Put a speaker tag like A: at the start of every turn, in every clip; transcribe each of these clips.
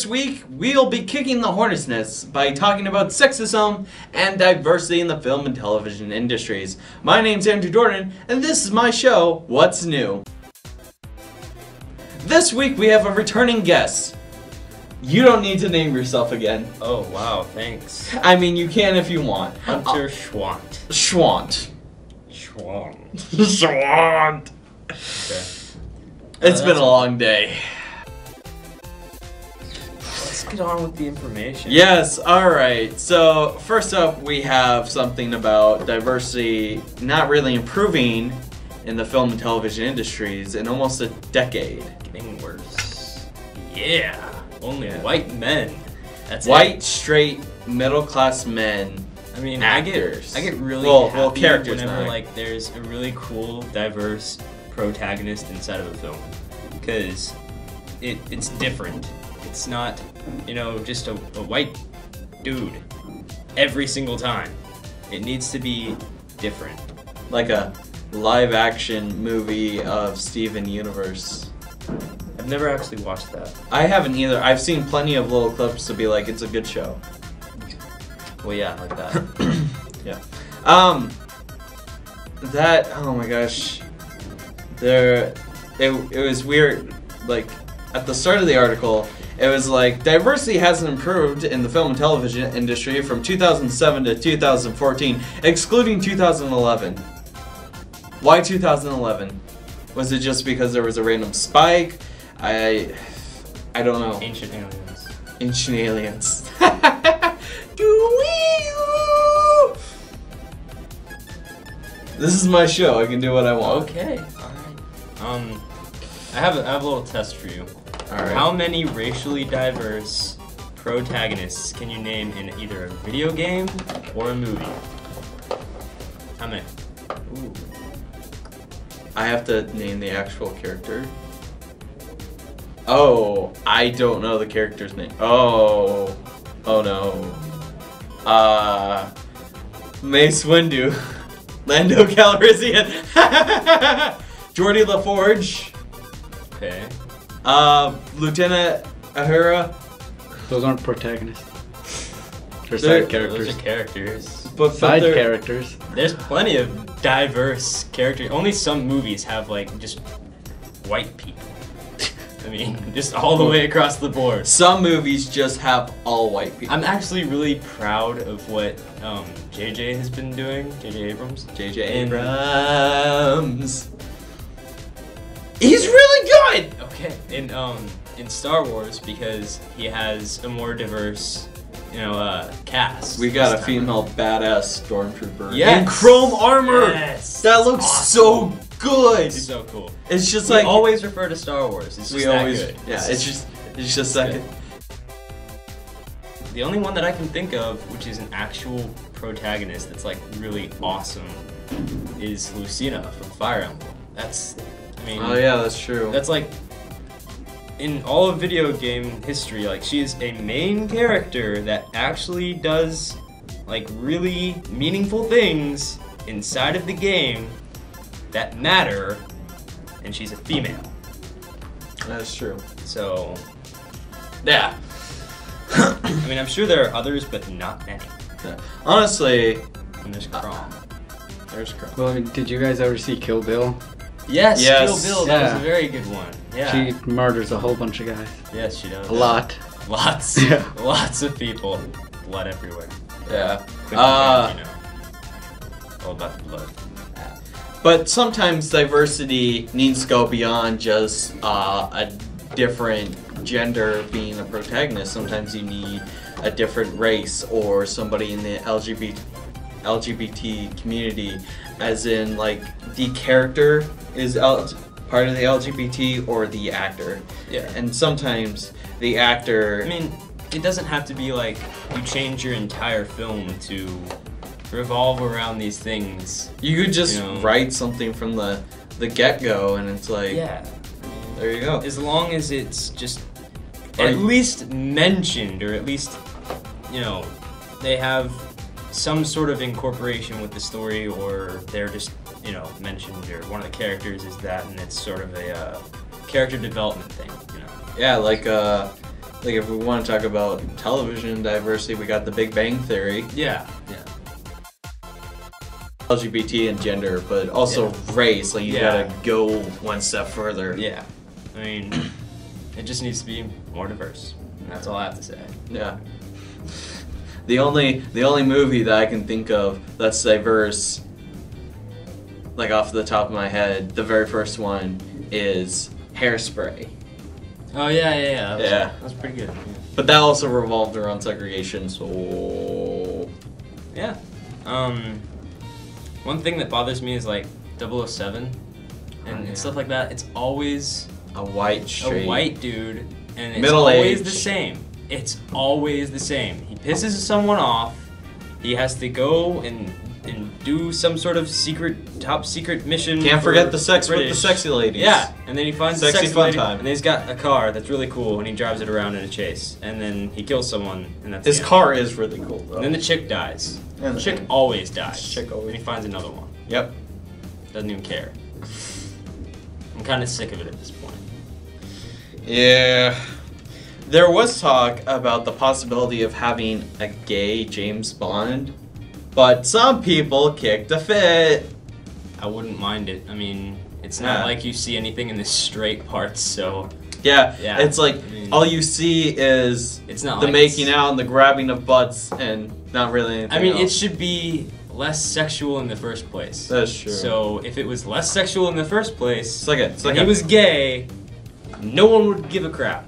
A: This week, we'll be kicking the hornet's nest by talking about sexism and diversity in the film and television industries. My name's Andrew Dornan, and this is my show, What's New? This week, we have a returning guest. You don't need to name yourself again.
B: Oh, wow, thanks.
A: I mean, you can if you want.
B: Hunter Schwant.
A: Schwant.
B: Schwant.
A: Schwant.
B: Okay.
A: It's been a long day.
B: Let's get on with the information.
A: Yes, alright. So, first up, we have something about diversity not really improving in the film and television industries in almost a decade.
B: Getting worse. Yeah. Only white men. That's
A: White,
B: it.
A: straight, middle-class men.
B: I mean,
A: actors.
B: I get really happy
A: characters
B: whenever
A: now.
B: like there's a really cool, diverse protagonist inside of a film, because it's different. It's not, you know, just a white dude every single time. It needs to be different.
A: Like a live-action movie of Steven Universe.
B: I've never actually watched that.
A: I haven't either. I've seen plenty of little clips to be like, it's a good show.
B: Well, yeah, like that.
A: Yeah. Oh my gosh. It was weird, like, at the start of the article, it was like, diversity hasn't improved in the film and television industry from 2007 to 2014, excluding 2011. Why 2011? Was it just because there was a random spike? I don't know.
B: Ancient aliens.
A: Ancient aliens. This is my show. I can do what I want.
B: Okay. All right. I have a little test for you.
A: All right.
B: How many racially diverse protagonists can you name in either a video game or a movie? How many? Ooh.
A: I have to name the actual character. Oh, I don't know the character's name. Oh no. Mace Windu. Lando Calrissian. Geordie LaForge.
B: Okay.
A: Lieutenant Uhura.
C: Those aren't protagonists. They're side characters.
B: Those are characters.
A: But
C: Side characters.
B: There's plenty of diverse characters. Only some movies have like just white people. I mean, just all the way across the board.
A: Some movies just have all white people.
B: I'm actually really proud of what JJ has been doing. JJ Abrams.
A: JJ Abrams. He's really good.
B: Okay. In Star Wars, because he has a more diverse, cast.
A: We got a
B: this time.
A: female badass stormtrooper
B: Yes.
A: in chrome armor.
B: Yes.
A: That looks
B: awesome.
A: so good.
B: It's so cool.
A: It's just
B: We
A: like
B: always refer to Star Wars. It's just that good.
A: Yeah, it's just that good.
B: The only one that I can think of, which is an actual protagonist that's like really awesome, is Lucina from Fire Emblem.
A: Oh yeah, that's true.
B: That's like, in all of video game history, like, she is a main character that actually does like really meaningful things inside of the game that matter, and she's a female.
A: That's true.
B: So,
A: Yeah.
B: I mean, I'm sure there are others, but not many.
A: Yeah. Honestly,
B: And there's Crom.
A: there's Chrome.
C: Well, did you guys ever see Kill Bill?
B: Yes,
A: Yes.
B: Kill Bill, that was
C: Yeah.
B: a very good one. Yeah.
C: She murders a whole bunch of guys.
B: Yes, she does.
C: A lot.
B: Lots.
C: Yeah.
B: Lots of people. Blood everywhere.
A: Yeah.
B: Couldn't imagine, all about the blood.
A: But sometimes diversity needs to go beyond just a different gender being a protagonist. Sometimes you need a different race or somebody in the LGBT community, as in like the character is part of the LGBT or the actor.
B: Yeah.
A: And sometimes the actor.
B: I mean, it doesn't have to be like you change your entire film to revolve around these things.
A: You could just
B: You know.
A: write something from the get-go, and it's like,
B: Yeah.
A: there you go.
B: As long as it's just
A: Or
B: at
A: you-
B: least mentioned, or at least, they have some sort of incorporation with the story, or they're just, mentioned, or one of the characters is that, and it's sort of a character development thing,
A: Yeah, like like if we want to talk about television diversity, we got The Big Bang Theory.
B: Yeah.
A: LGBT and gender, but also race. Like you
B: Yeah.
A: gotta go one step further.
B: Yeah. I mean, it just needs to be more diverse. And that's all I have to say.
A: Yeah. The only movie that I can think of that's diverse, like off the top of my head, the very first one is Hairspray.
B: Oh yeah.
A: Yeah.
B: That was pretty good.
A: But that also revolved around segregation, so...
B: Yeah. One thing that bothers me is like 007 and stuff like that. It's always
A: a white straight...
B: a white dude, and it's
A: Middle
B: always
A: age.
B: the same. It's always the same. He pisses someone off. He has to go and do some sort of top secret mission.
A: Can't
B: for
A: forget the sex
B: British.
A: with the sexy ladies.
B: Yeah, and then he finds
A: Sexy
B: the sexy
A: fun
B: lady,
A: time.
B: and then he's got a car that's really cool, and he drives it around in a chase, and then he kills someone, and that's
A: His
B: the end.
A: car is really cool, though.
B: And then the chick dies.
A: And
B: The chick
A: then-
B: always dies.
A: Chick always-
B: And he finds another one.
A: Yep.
B: Doesn't even care. I'm kind of sick of it at this point.
A: Yeah. There was talk about the possibility of having a gay James Bond, but some people kicked a fit.
B: I wouldn't mind it. I mean, it's
A: Yeah.
B: not like you see anything in the straight parts, so
A: Yeah,
B: Yeah,
A: it's like
B: I mean-
A: all you see is
B: it's not
A: the
B: like
A: making
B: it's-
A: out and the grabbing of butts and not really anything
B: I mean, it
A: else.
B: should be less sexual in the first place.
A: That's true.
B: So if it was less sexual in the first place,
A: It's like
B: and he was gay, no one would give a crap.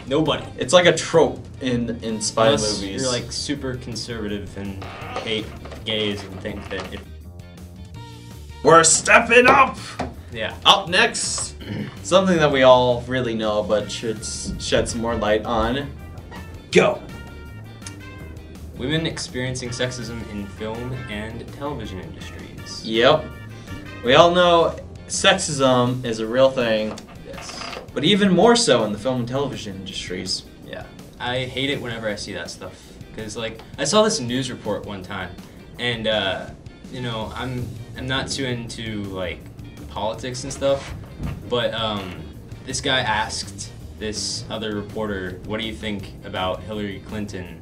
B: Nobody.
A: it's like a trope in spy
B: Unless
A: movies.
B: you're like super conservative and hate gays and think that if
A: We're stepping up!
B: yeah.
A: Up next, something that we all really know but should shed some more light on. Go!
B: Women experiencing sexism in film and television industries.
A: Yep. We all know sexism is a real thing,
B: Yes.
A: but even more so in the film and television industries.
B: Yeah. I hate it whenever I see that stuff. Because, like, I saw this news report one time, and, you know, I'm not too into, like, politics and stuff, but, this guy asked this other reporter, what do you think about Hillary Clinton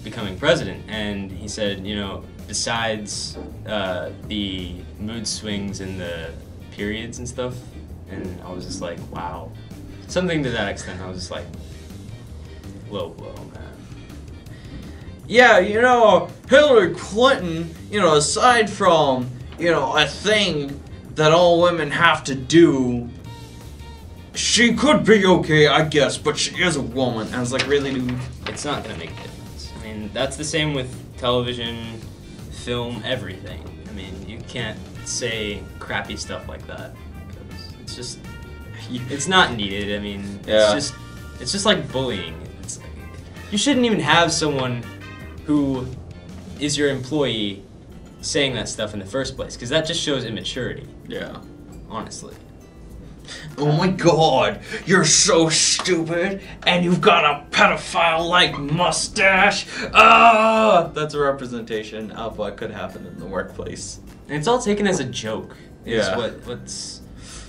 B: becoming president? And he said, you know, besides the mood swings and the periods and stuff, and I was just like, wow. Something to that extent, I was just like, low blow, man.
A: Yeah, you know, Hillary Clinton, you know, aside from, you know, a thing that all women have to do, she could be okay, I guess, but she is a woman. I was like, really, dude?
B: It's not gonna make a difference. I mean, that's the same with television, film, everything. I mean, you can't say crappy stuff like that, because it's just, it's not needed. I mean,
A: Yeah.
B: it's just like bullying. It's like, you shouldn't even have someone who is your employee saying that stuff in the first place, because that just shows immaturity,
A: Yeah.
B: honestly.
A: Oh my god, you're so stupid, and you've got a pedophile-like mustache. Ah! That's a representation of what could happen in the workplace.
B: And it's all taken as a joke. Is
A: Yeah.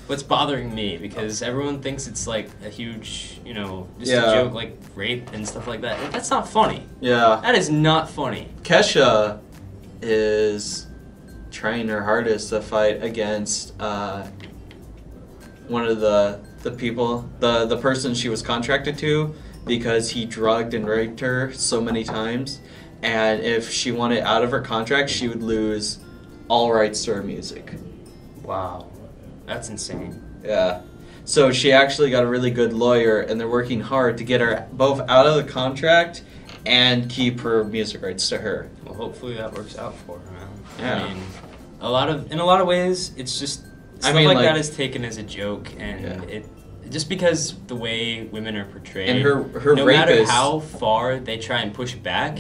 B: what's bothering me, because everyone thinks it's like a huge, you know, just
A: Yeah.
B: a joke like rape and stuff like that. That's not funny.
A: Yeah.
B: That is not funny.
A: Kesha is trying her hardest to fight against one of the people, the person she was contracted to, because he drugged and raped her so many times, and if she wanted out of her contract, she would lose all rights to her music.
B: Wow, that's insane.
A: Yeah. So she actually got a really good lawyer, and they're working hard to get her both out of the contract and keep her music rights to her.
B: Well, hopefully that works out for her, man.
A: Yeah.
B: I mean, in a lot of ways, it's just stuff
A: mean,
B: like
A: like-
B: that is taken as a joke, and
A: Yeah.
B: it just because the way women are portrayed,
A: And her
B: no matter
A: rapist-
B: how far they try and push back,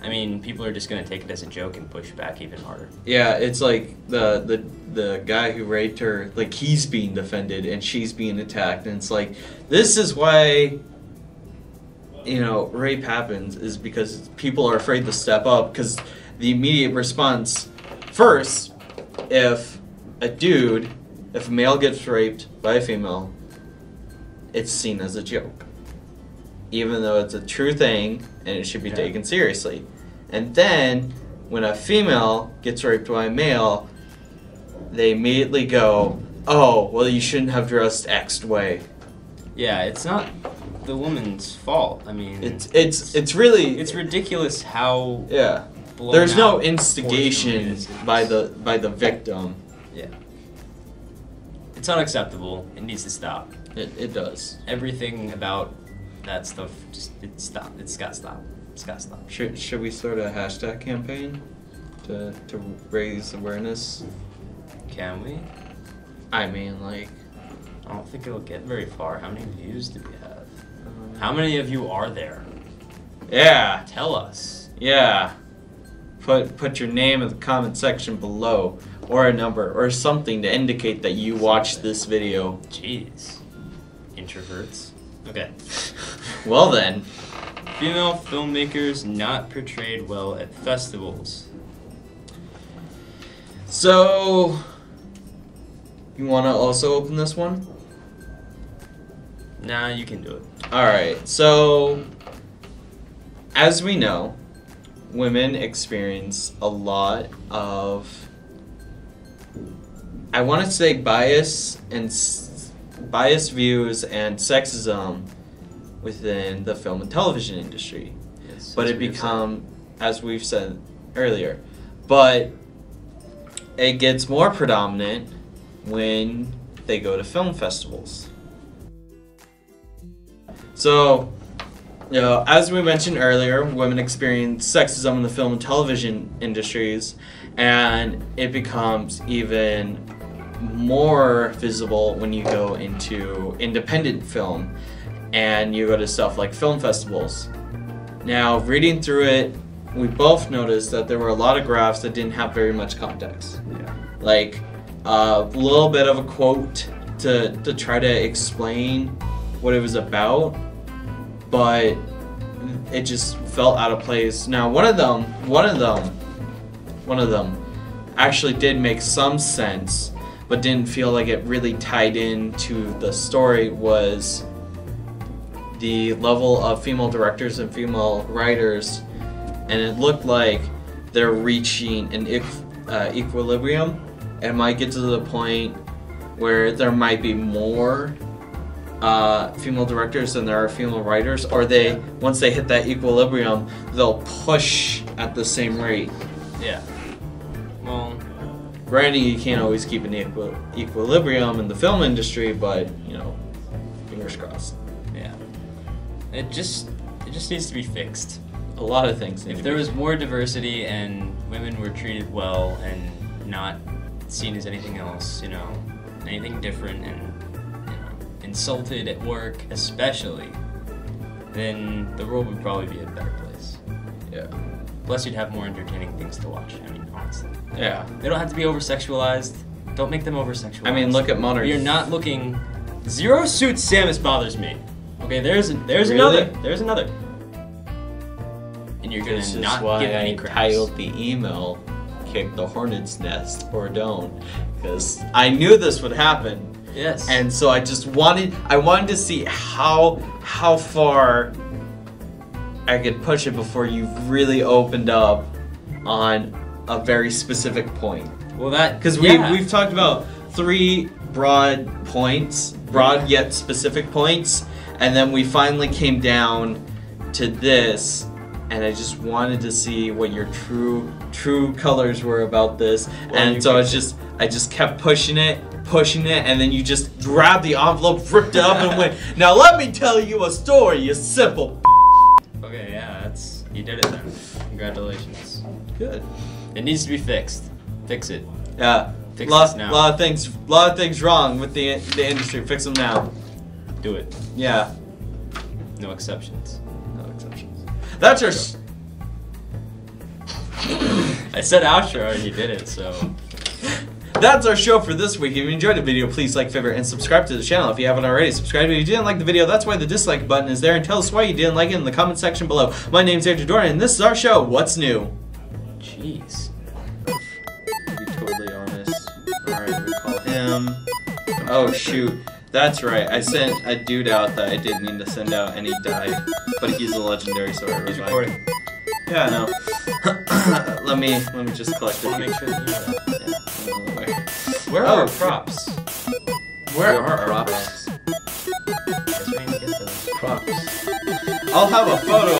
B: I mean, people are just gonna take it as a joke and push back even harder.
A: Yeah, it's like the guy who raped her, like he's being defended and she's being attacked, and it's like, this is why, you know, rape happens, is because people are afraid to step up, because the immediate response, first, if a male gets raped by a female, it's seen as a joke. even though it's a true thing and it should be
B: Yeah.
A: taken seriously. And then, when a female gets raped by a male, they immediately go, oh, well, you shouldn't have dressed X way.
B: Yeah, it's not the woman's fault. I mean,
A: It's really
B: it's ridiculous how
A: yeah.
B: blown
A: There's no
B: out
A: instigation
B: unfortunately it is.
A: by the victim.
B: Yeah. It's unacceptable. It needs to stop.
A: It does.
B: Everything about that stuff it's gotta stop. It's gotta stop.
A: Should we start a hashtag campaign to raise awareness?
B: Can we?
A: I mean, like,
B: I don't think it'll get very far. How many views do we have? How many of you are there?
A: yeah,
B: Tell us.
A: yeah. Put your name in the comment section below, or a number, or something to indicate that you watched this video.
B: Jeez. Introverts. Okay.
A: Well then,
B: Female filmmakers not portrayed well at festivals.
A: so you want to also open this one?
B: Nah, you can do it.
A: Alright, so as we know, women experience a lot of, I want to say, biased views and sexism within the film and television industry.
B: Yes.
A: But it become, as we've said earlier, but it gets more predominant when they go to film festivals. So, you know, as we mentioned earlier, women experience sexism in the film and television industries, and it becomes even more visible when you go into independent film and you go to stuff like film festivals. Now, reading through it, we both noticed that there were a lot of graphs that didn't have very much context.
B: Yeah.
A: Like a little bit of a quote to try to explain what it was about, but it just felt out of place. Now, one of them actually did make some sense, but didn't feel like it really tied into the story, was the level of female directors and female writers, and it looked like they're reaching an equilibrium. It might get to the point where there might be more female directors than there are female writers, or once they hit that equilibrium, they'll push at the same rate.
B: Yeah. Well,
A: Granted, you can't always keep an equilibrium in the film industry, but, you know, fingers crossed.
B: yeah. It just needs to be fixed.
A: A lot of things need
B: If
A: to
B: there
A: be-
B: was more diversity and women were treated well and not seen as anything else, you know, anything different, and you know, insulted at work especially, then the world would probably be a better place.
A: Yeah.
B: Plus, you'd have more entertaining things to watch. I mean, honestly.
A: Yeah.
B: They don't have to be over-sexualized. Don't make them over-sexualized.
A: I mean, look at modern.
B: We are not looking. Zero Suit Samus bothers me. Okay, there's
A: Really?
B: another. There's another. And you're gonna
A: This is
B: not
A: why
B: give any
A: I
B: craps.
A: titled the email "Kick the Hornet's Nest" or "Don't," because I knew this would happen,
B: Yes.
A: and so I wanted to see how far I could push it before you really opened up on a very specific point.
B: well, that
A: Because
B: yeah.
A: we've talked about 3 broad points, broad yet specific points, and then we finally came down to this, and I just wanted to see what your true colors were about this.
B: Well,
A: And
B: you
A: so
B: could-
A: I just kept pushing it, and then you just grabbed the envelope, ripped it up, and went, "Now let me tell you a story, you simple."
B: Okay, yeah, you did it then. Congratulations.
A: Good.
B: It needs to be fixed. Fix it.
A: Yeah.
B: Fix
A: lot
B: this now.
A: of things wrong with the industry. Fix them now.
B: Do it.
A: Yeah.
B: No exceptions.
A: No exceptions. That's our.
B: I said outro and you did it, so.
A: That's our show for this week. If you enjoyed the video, please like, favorite, and subscribe to the channel. If you haven't already, subscribe. If you didn't like the video, that's why the dislike button is there. And tell us why you didn't like it in the comment section below. My name's Dornan, and this is our show, What's New?
B: Jeez.
A: To be totally honest. Alright, we call him. Oh, shoot. That's right. I sent a dude out that I didn't mean to send out, and he died. But he's a legendary, so I
B: He's
A: revived him.
B: recording.
A: Yeah, I know. let me just collect
B: I
A: it.
B: want to make sure that you know that.
A: Yeah.
B: Where are our props?
A: Where are our props?
B: Guess we need to get those.
C: Props.
A: I'll have a photo